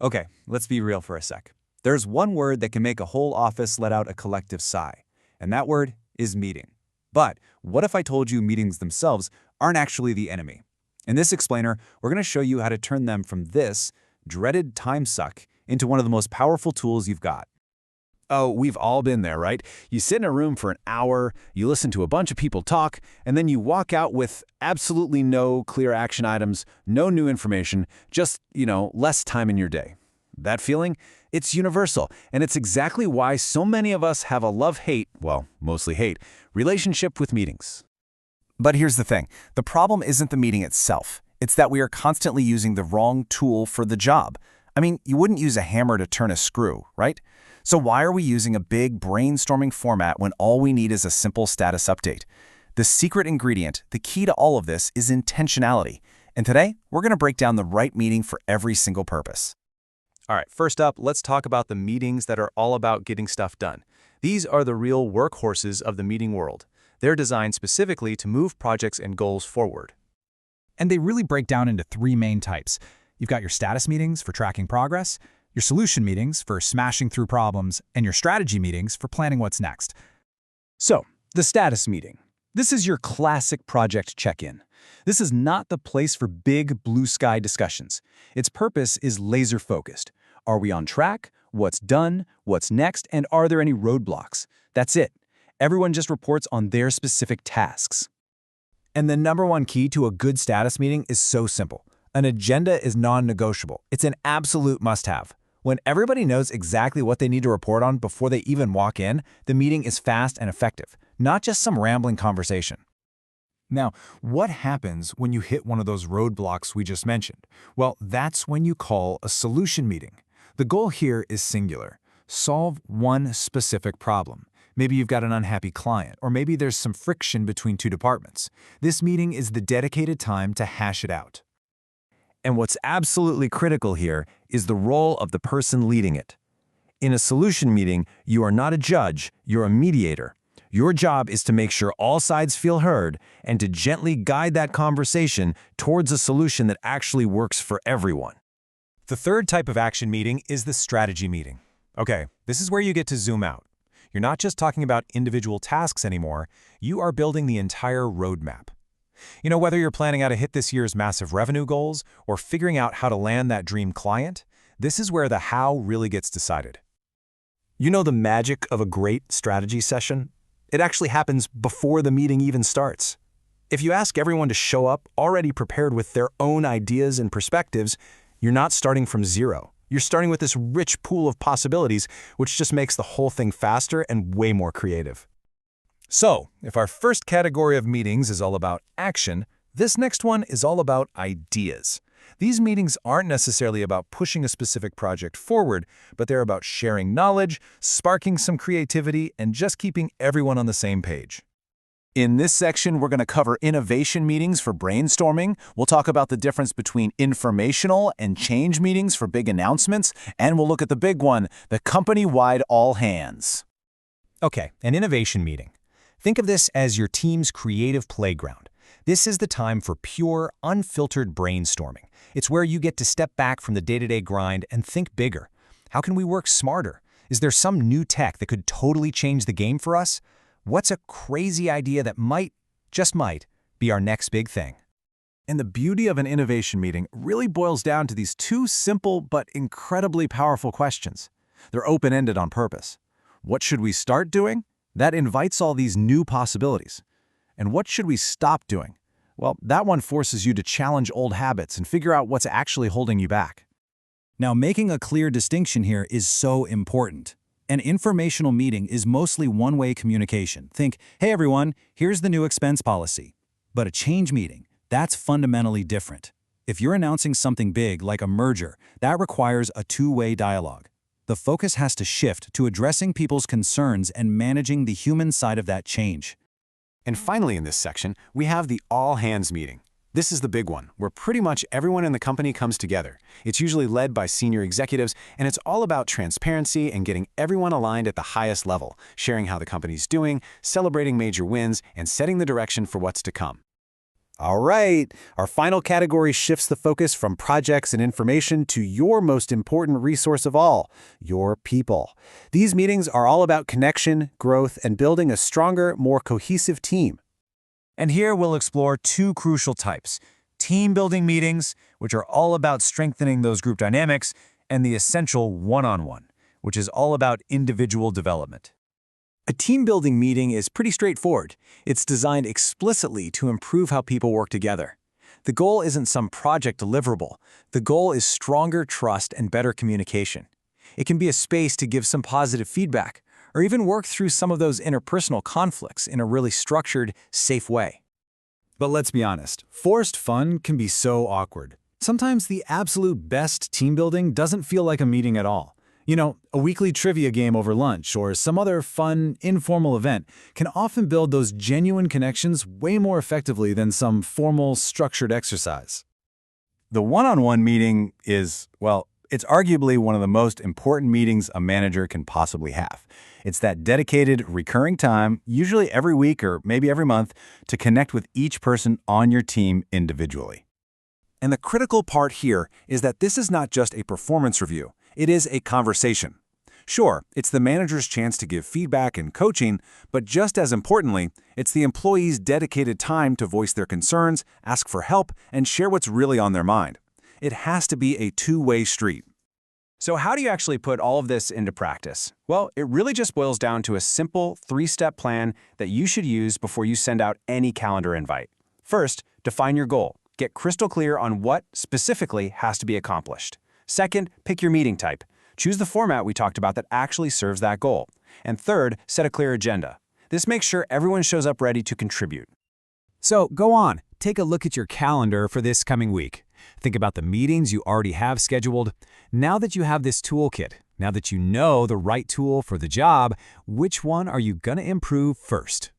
Okay, let's be real for a sec. There's one word that can make a whole office let out a collective sigh, and that word is meeting. But what if I told you meetings themselves aren't actually the enemy? In this explainer, we're going to show you how to turn them from this dreaded time suck into one of the most powerful tools you've got. Oh, we've all been there, right? You sit in a room for an hour, you listen to a bunch of people talk, and then you walk out with absolutely no clear action items, no new information, just, less time in your day. That feeling? It's universal, and it's exactly why so many of us have a love-hate, well, mostly hate, relationship with meetings. But here's the thing. The problem isn't the meeting itself. It's that we are constantly using the wrong tool for the job. I mean, you wouldn't use a hammer to turn a screw, right? So why are we using a big brainstorming format when all we need is a simple status update? The secret ingredient, the key to all of this, is intentionality. And today, we're going to break down the right meeting for every single purpose. All right, first up, let's talk about the meetings that are all about getting stuff done. These are the real workhorses of the meeting world. They're designed specifically to move projects and goals forward. And they really break down into three main types. You've got your status meetings for tracking progress, your solution meetings for smashing through problems, and your strategy meetings for planning what's next. So, the status meeting. This is your classic project check-in. This is not the place for big blue sky discussions. Its purpose is laser-focused. Are we on track? What's done? What's next? And are there any roadblocks? That's it. Everyone just reports on their specific tasks. And the number one key to a good status meeting is so simple. An agenda is non-negotiable. It's an absolute must-have. When everybody knows exactly what they need to report on before they even walk in, the meeting is fast and effective, not just some rambling conversation. Now, what happens when you hit one of those roadblocks we just mentioned? Well, that's when you call a solution meeting. The goal here is singular. Solve one specific problem. Maybe you've got an unhappy client, or maybe there's some friction between two departments. This meeting is the dedicated time to hash it out. And what's absolutely critical here is the role of the person leading it. In a solution meeting, you are not a judge, you're a mediator. Your job is to make sure all sides feel heard and to gently guide that conversation towards a solution that actually works for everyone. The third type of action meeting is the strategy meeting. Okay, this is where you get to zoom out. You're not just talking about individual tasks anymore, you are building the entire roadmap. Whether you're planning how to hit this year's massive revenue goals or figuring out how to land that dream client, this is where the how really gets decided. You know the magic of a great strategy session? It actually happens before the meeting even starts. If you ask everyone to show up already prepared with their own ideas and perspectives, you're not starting from zero. You're starting with this rich pool of possibilities, which just makes the whole thing faster and way more creative. So, if our first category of meetings is all about action, this next one is all about ideas. These meetings aren't necessarily about pushing a specific project forward, but they're about sharing knowledge, sparking some creativity, and just keeping everyone on the same page. In this section, we're going to cover innovation meetings for brainstorming. We'll talk about the difference between informational and change meetings for big announcements, and we'll look at the big one, the company-wide all-hands. Okay, an innovation meeting. Think of this as your team's creative playground. This is the time for pure, unfiltered brainstorming. It's where you get to step back from the day-to-day grind and think bigger. How can we work smarter? Is there some new tech that could totally change the game for us? What's a crazy idea that might, just might, be our next big thing? And the beauty of an innovation meeting really boils down to these two simple but incredibly powerful questions. They're open-ended on purpose. What should we start doing? That invites all these new possibilities. And what should we stop doing? Well, that one forces you to challenge old habits and figure out what's actually holding you back. Now, making a clear distinction here is so important. An informational meeting is mostly one-way communication. Think, hey everyone, here's the new expense policy. But a change meeting, that's fundamentally different. If you're announcing something big like a merger, that requires a two-way dialogue. The focus has to shift to addressing people's concerns and managing the human side of that change. And finally in this section, we have the all-hands meeting. This is the big one, where pretty much everyone in the company comes together. It's usually led by senior executives, and it's all about transparency and getting everyone aligned at the highest level, sharing how the company's doing, celebrating major wins, and setting the direction for what's to come. All right, our final category shifts the focus from projects and information to your most important resource of all, your people. These meetings are all about connection, growth, and building a stronger, more cohesive team. And here we'll explore two crucial types: team-building meetings, which are all about strengthening those group dynamics, and the essential one-on-one, which is all about individual development. A team-building meeting is pretty straightforward. It's designed explicitly to improve how people work together. The goal isn't some project deliverable. The goal is stronger trust and better communication. It can be a space to give some positive feedback, or even work through some of those interpersonal conflicts in a really structured, safe way. But let's be honest, forced fun can be so awkward. Sometimes the absolute best team building doesn't feel like a meeting at all. You know, a weekly trivia game over lunch or some other fun, informal event can often build those genuine connections way more effectively than some formal, structured exercise. The one-on-one meeting is, well, it's arguably one of the most important meetings a manager can possibly have. It's that dedicated, recurring time, usually every week or maybe every month, to connect with each person on your team individually. And the critical part here is that this is not just a performance review. It is a conversation. Sure, it's the manager's chance to give feedback and coaching, but just as importantly, it's the employee's dedicated time to voice their concerns, ask for help, and share what's really on their mind. It has to be a two-way street. So how do you actually put all of this into practice? Well, it really just boils down to a simple three-step plan that you should use before you send out any calendar invite. First, define your goal. Get crystal clear on what specifically has to be accomplished. Second, pick your meeting type. Choose the format we talked about that actually serves that goal. And third, set a clear agenda. This makes sure everyone shows up ready to contribute. So go on, take a look at your calendar for this coming week. Think about the meetings you already have scheduled. Now that you have this toolkit, now that you know the right tool for the job, which one are you going to improve first?